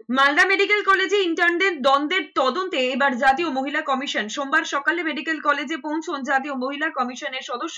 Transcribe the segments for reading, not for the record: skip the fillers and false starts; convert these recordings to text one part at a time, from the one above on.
Malda medical কলেজে ইন্টার্নদের দ্বন্দ্বের তদন্তে এবার জাতীয় মহিলা কমিশন। সোমবার সকালে মেডিকেল কলেজে পৌঁছন জাতীয় মহিলা কমিশনের সদস্য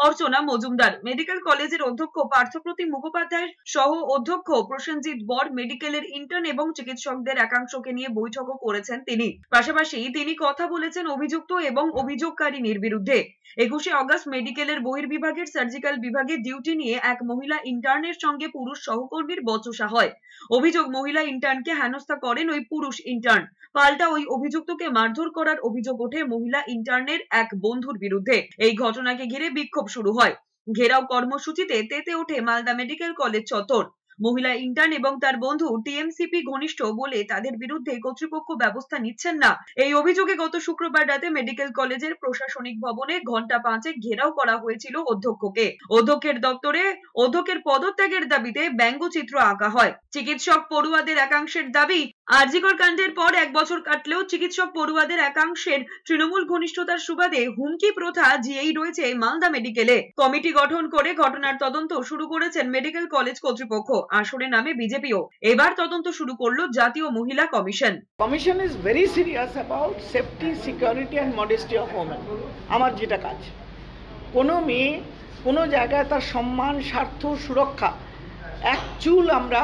অর্চনা মজুমদার। মেডিকেল কলেজের অধ্যক্ষ পার্থপ্রতিম মুখোপাধ্যায় সহ অধ্যক্ষ প্রসেনজিৎ বর, মেডিকেলের ইন্টার্ন এবং চিকিৎসকদের একাংশকে নিয়ে বৈঠকও করেছেন তিনি। পাশাপাশি তিনি কথা বলেছেন অভিযুক্ত এবং অভিযোগকারিনীর বিরুদ্ধে। 21শে অগস্ট মেডিকেলের বহির্বিভাগের সার্জিক্যাল বিভাগে ডিউটি নিয়ে এক মহিলা ইন্টার্নের সঙ্গে পুরুষ সহকর্মীর বচসা হয়। অভিযোগ, মহিলা ইন্টার্নকে হেনস্থা করেন ওই পুরুষ ইন্টার্ন। পাল্টা ওই অভিযুক্তকে মারধর করার অভিযোগ ওঠে মহিলা ইন্টার্নের এক বন্ধুর বিরুদ্ধে। এই ঘটনাকে ঘিরে বিক্ষোভ শুরু হয়। ঘেরাও কর্মসূচিতে তেতে ওঠে মালদা মেডিকেল কলেজ চত্বর। মহিলা ইন্টার্ন এবং তার বন্ধু টিএমসিপি ঘনিষ্ঠ বলে তাদের বিরুদ্ধে কর্তৃপক্ষ ব্যবস্থা নিচ্ছেন না। এই অভিযোগে গত শুক্রবার রাতে মেডিকেল কলেজের প্রশাসনিক ভবনে ঘন্টা 5 ঘেরাও করা হয়েছিল অধ্যক্ষকে। অধ্যক্ষের দপ্তরে অধ্যক্ষের পদত্যাগের দাবিতে ব্যঙ্গচিত্র আঁকা হয়। চিকিৎসক পড়ুয়াদের একাংশের দাবি, আরজিকর কাণ্ডের পর 1 বছর কাটলেও চিকিৎসক পড়ুয়াদের একাংশের তৃণমূল ঘনিষ্ঠতার সুবাদে হুমকি প্রথা জিয়েই রয়েছে মালদা মেডিকেলে। কমিটি গঠন করে ঘটনার তদন্ত শুরু করেছেন মেডিকেল কলেজ কর্তৃপক্ষ। আসরে নামে বিজেপিও। এবার তদন্ত শুরু করলো জাতীয় মহিলা commission. Commission is very serious about safety, security and modesty of women. আমার যেটা কাজ, কোনো মেয়ে কোনো জায়গায় তার সম্মান, স্বার্থ, সুরক্ষা এক চুল আমরা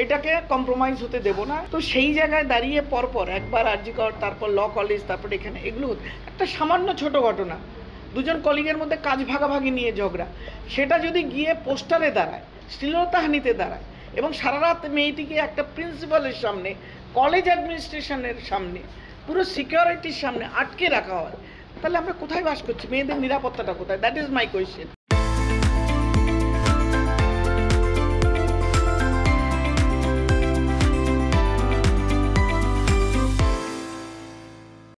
এটাকে কম্প্রোমাইজ হতে দেব না। তো সেই জায়গায় দাঁড়িয়ে পরপর একবার আরজিকর, তারপর ল কলেজ, তারপর এখানে এগুলো একটা সামান্য ছোট ঘটনা, দুজন কলিগের মধ্যে কাজ ভাগাভাগি নিয়ে ঝগড়া, সেটা যদি গিয়ে পোস্টারে দাঁড়ায়, শ্লীলতাহানিতে দাঁড়ায় এবং সারা রাত মেয়েটিকে একটা প্রিন্সিপালের সামনে, কলেজ অ্যাডমিনিস্ট্রেশনের সামনে, পুরো সিকিউরিটির সামনে আটকে রাখা হয়, তাহলে আমরা কোথায় বাস করছি? মেয়েদের নিরাপত্তাটা কোথায়? That is my question.